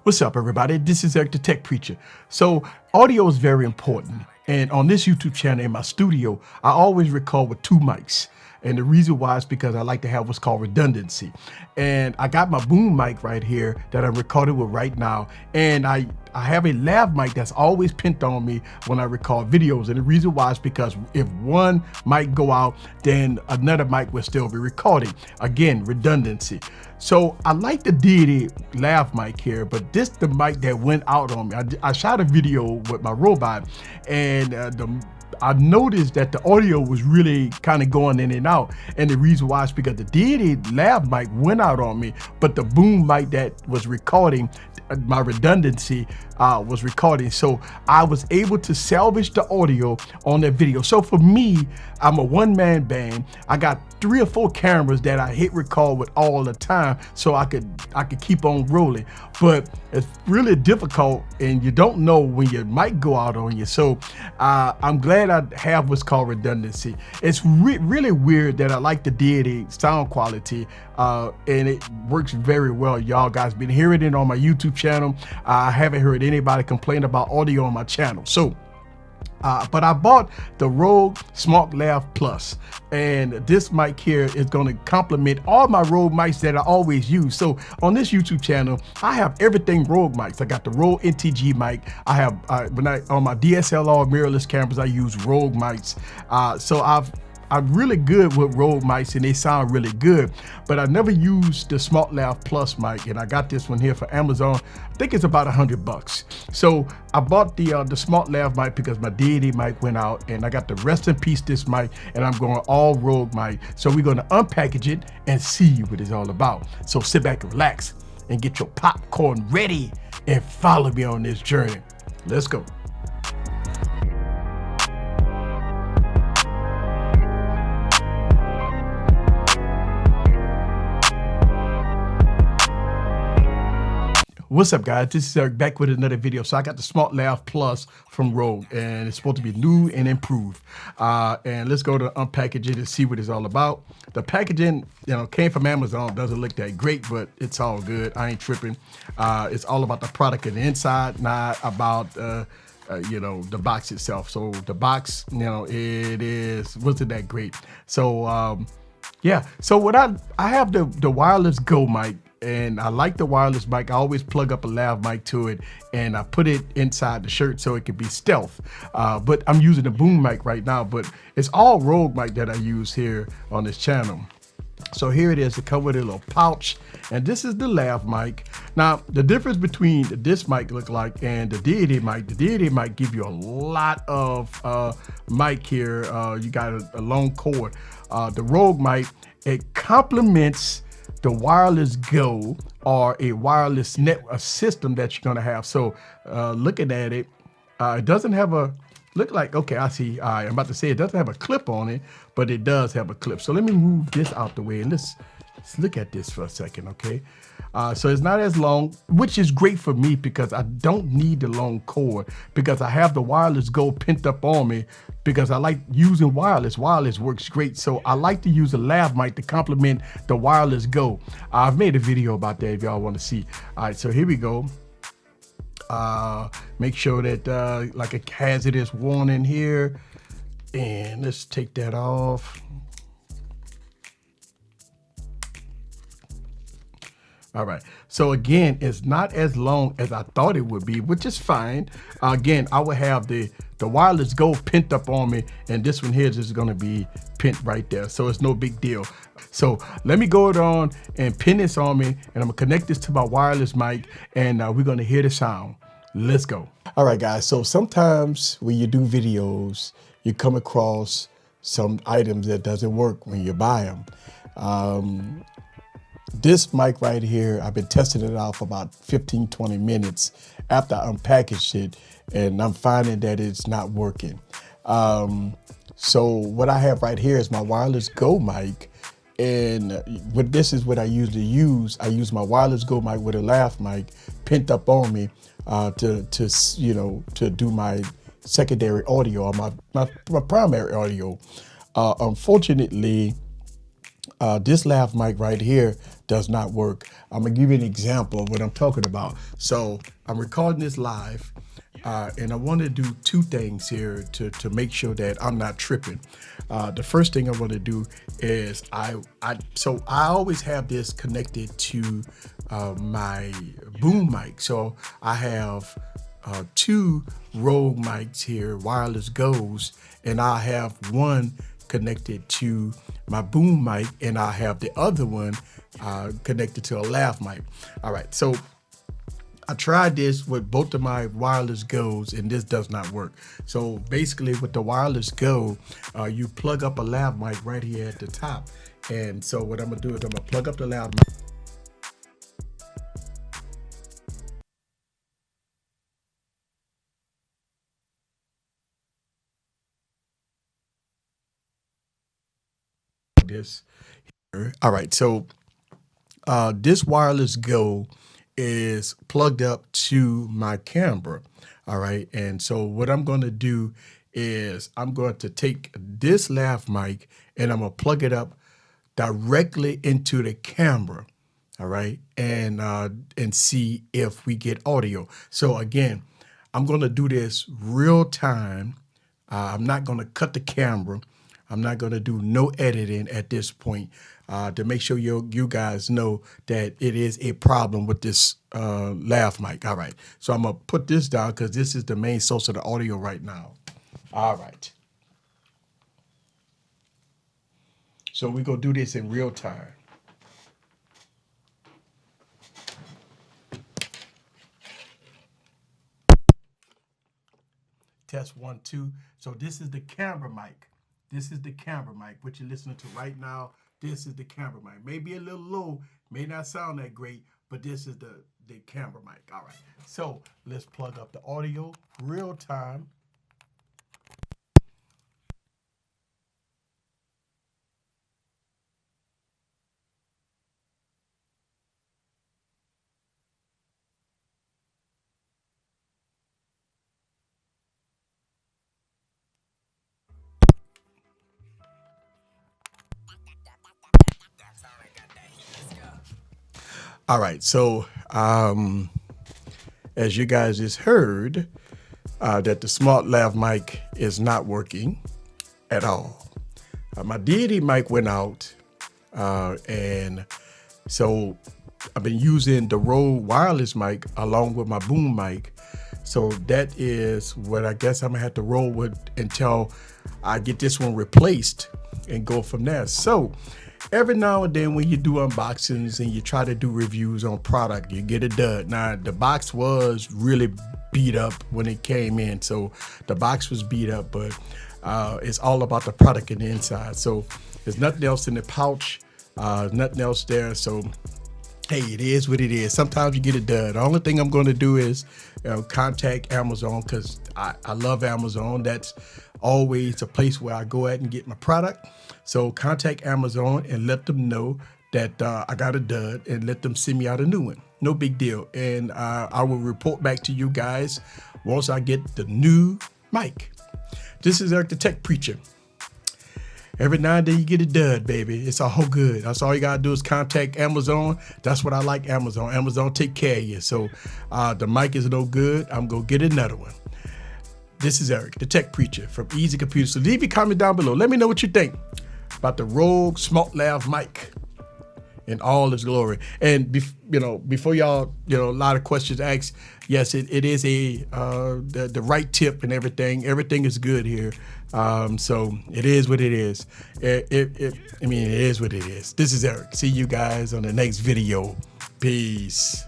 What's up, everybody? This is Eric the Tech Preacher. So audio is very important. And on this YouTube channel in my studio, I always record with two mics. And the reason why is because I like to have what's called redundancy. And I got my boom mic right here that I'm recording with right now. And I have a lav mic that's always pinned on me when I record videos. And the reason why is because if one mic go out, then another mic will still be recording. Again, redundancy. So I like the deity lav mic here, but this the mic that went out on me. I shot a video with my robot, and I noticed that the audio was really kind of going in and out. And the reason why is because the deity lav mic went out on me, but the boom mic that was recording, my redundancy was recording. So I was able to salvage the audio on that video. So for me, I'm a one-man band. I got 3 or 4 cameras that I hit record with all the time, so I could keep on rolling. But it's really difficult, and you don't know when your mic go out on you. So I'm glad I have what's called redundancy. It's really weird that I like the deity sound quality, and it works very well. Y'all guys been hearing it on my YouTube channel. I haven't heard anybody complain about audio on my channel. So but I bought the RØDE SmartLav Plus, and this mic here is going to complement all my RØDE mics that I always use. So on this YouTube channel, I have everything RØDE mics. I got the RØDE NTG mic. I have on my DSLR mirrorless cameras, I use RØDE mics. So I'm really good with RØDE mics, and they sound really good, but I never used the SmartLav Plus mic, and I got this one here for Amazon. I think it's about $100. So I bought the SmartLav mic because my deity mic went out, and I got the rest in peace this mic, and I'm going all RØDE mic. So we're gonna unpackage it and see what it's all about. So sit back and relax and get your popcorn ready and follow me on this journey. Let's go. What's up, guys? This is Eric back with another video. So I got the SmartLav Plus from RØDE, and it's supposed to be new and improved. And let's go to unpackage it and see what it's all about. The packaging, came from Amazon. Doesn't look that great, but it's all good. I ain't tripping. It's all about the product and the inside, not about the box itself. So the box, wasn't that great. So yeah. So what I have the wireless Go mic. And I like the wireless mic. I always plug up a lav mic to it, and I put it inside the shirt so it can be stealth. But I'm using the boom mic right now, but it's all RØDE mic that I use here on this channel. So here it is. It comes with a little pouch, and this is the lav mic. Now, the difference between this mic look like and the deity mic give you a lot of mic here. You got a long cord. The RØDE mic, it complements the wireless Go, or a wireless a system that you're gonna have. So looking at it, it doesn't have okay, I see. I'm about to say it doesn't have a clip on it, but it does have a clip. So let me move this out the way, and let's look at this for a second, okay? So it's not as long, which is great for me because I don't need the long cord, because I have the wireless Go pinned up on me because I like using wireless. Wireless works great. So I like to use a lav mic to complement the wireless Go. I've made a video about that if y'all want to see. All right, so here we go. Make sure that like a hazardous warning here, and let's take that off. All right, so again, it's not as long as I thought it would be, which is fine. Again, I will have the wireless Go pinned up on me, and this one here is just gonna be pinned right there, so it's no big deal. So let me go on and pin this on me, and I'm gonna connect this to my wireless mic, and we're gonna hear the sound. Let's go. All right, guys, so sometimes when you do videos, you come across some items that doesn't work when you buy them. This mic right here, I've been testing it out for about 15-20 minutes after I unpackaged it, and I'm finding that it's not working. So what I have right here is my wireless Go mic, and this is what I usually use. I use my wireless Go mic with a lav mic pinned up on me to do my secondary audio or my primary audio. Unfortunately, this lav mic right here does not work. I'm gonna give you an example of what I'm talking about. So I'm recording this live, and I want to do two things here to make sure that I'm not tripping. The first thing I want to do is I always have this connected to my boom mic. So I have two Rode mics here, wireless goes, and I have one connected to my boom mic, and I have the other one connected to a lav mic. All right, so I tried this with both of my wireless goes, and this does not work. So basically with the wireless go, you plug up a lav mic right here at the top. And so what I'm gonna do is I'm gonna plug up the lav mic. This here. All right, so this wireless go is plugged up to my camera. All right, and so what I'm going to do is I'm going to take this lav mic and I'm going to plug it up directly into the camera. All right, and see if we get audio. So again, I'm going to do this real time. I'm not going to cut the camera. I'm not going to do no editing at this point to make sure you guys know that it is a problem with this lav mic. All right, so I'm going to put this down because this is the main source of the audio right now. All right. So we're going to do this in real time. Test 1, 2. So this is the camera mic. This is the camera mic, what you're listening to right now. This is the camera mic. Maybe a little low, may not sound that great, but this is the camera mic. All right, so let's plug up the audio real time. All right, so as you guys just heard, that the SmartLav mic is not working at all. My deity mic went out, and so I've been using the Rode wireless mic along with my boom mic. So that is what I guess I'm gonna have to roll with until I get this one replaced and go from there. So every now and then when you do unboxings and you try to do reviews on product, you get a dud. Now the box was really beat up when it came in. So the box was beat up, but it's all about the product in the inside. So there's nothing else in the pouch, nothing else there. So hey, it is what it is. Sometimes you get a dud. The only thing I'm going to do is contact Amazon, because I love Amazon. That's always a place where I go at and get my product. So contact Amazon and let them know that I got a dud and let them send me out a new one. No big deal. And I will report back to you guys once I get the new mic. This is Eric the Tech Preacher. Every now and then you get a dud, baby. It's all good. That's all you gotta do is contact Amazon. That's what I like, Amazon. Amazon take care of you. So the mic is no good. I'm gonna get another one. This is Eric, the Tech Preacher from Easy Computer. So leave your comment down below. Let me know what you think about the Rode SmartLav mic in all its glory. And before y'all, a lot of questions asked. Yes, it is the right tip and everything. Everything is good here. So it is what it is. It is what it is. This is Eric. See you guys on the next video. Peace.